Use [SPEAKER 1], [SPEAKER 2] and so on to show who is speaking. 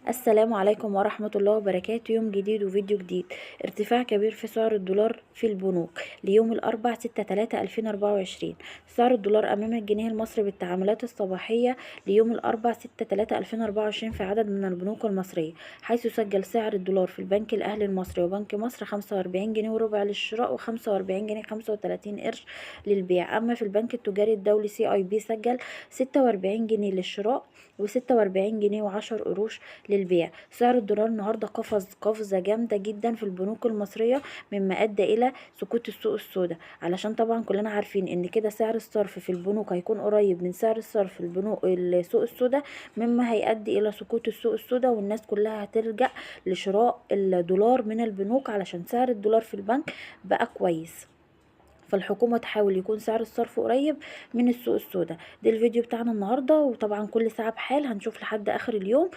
[SPEAKER 1] السلام عليكم ورحمة الله وبركاته. يوم جديد وفيديو جديد. ارتفاع كبير في سعر الدولار في البنوك ليوم الأربع 6/3/2024. سعر الدولار أمام الجنيه المصري بالتعاملات الصباحية ليوم الأربع 6/3/2024 في عدد من البنوك المصرية، حيث سجل سعر الدولار في البنك الأهلي المصري وبنك مصر 45 جنيه وربع للشراء و45 جنيه 35 قرش للبيع. أما في البنك التجاري الدولي CIB سجل 46 جنيه للشراء و46 جنيه و10 قروش للبيع. سعر الدولار النهارده قفزة جامدة جدا في البنوك المصرية، مما أدى إلى سقوط السوق السوداء، علشان طبعا كلنا عارفين إن كده سعر الصرف في البنوك هيكون قريب من سعر الصرف في السوق السوداء، مما هيؤدي إلى سقوط السوق السوداء، والناس كلها هتلجأ لشراء الدولار من البنوك علشان سعر الدولار في البنك بقى كويس. فالحكومة تحاول يكون سعر الصرف قريب من السوق السوداء. ده الفيديو بتاعنا النهاردة، وطبعا كل ساعة بحال هنشوف لحد آخر اليوم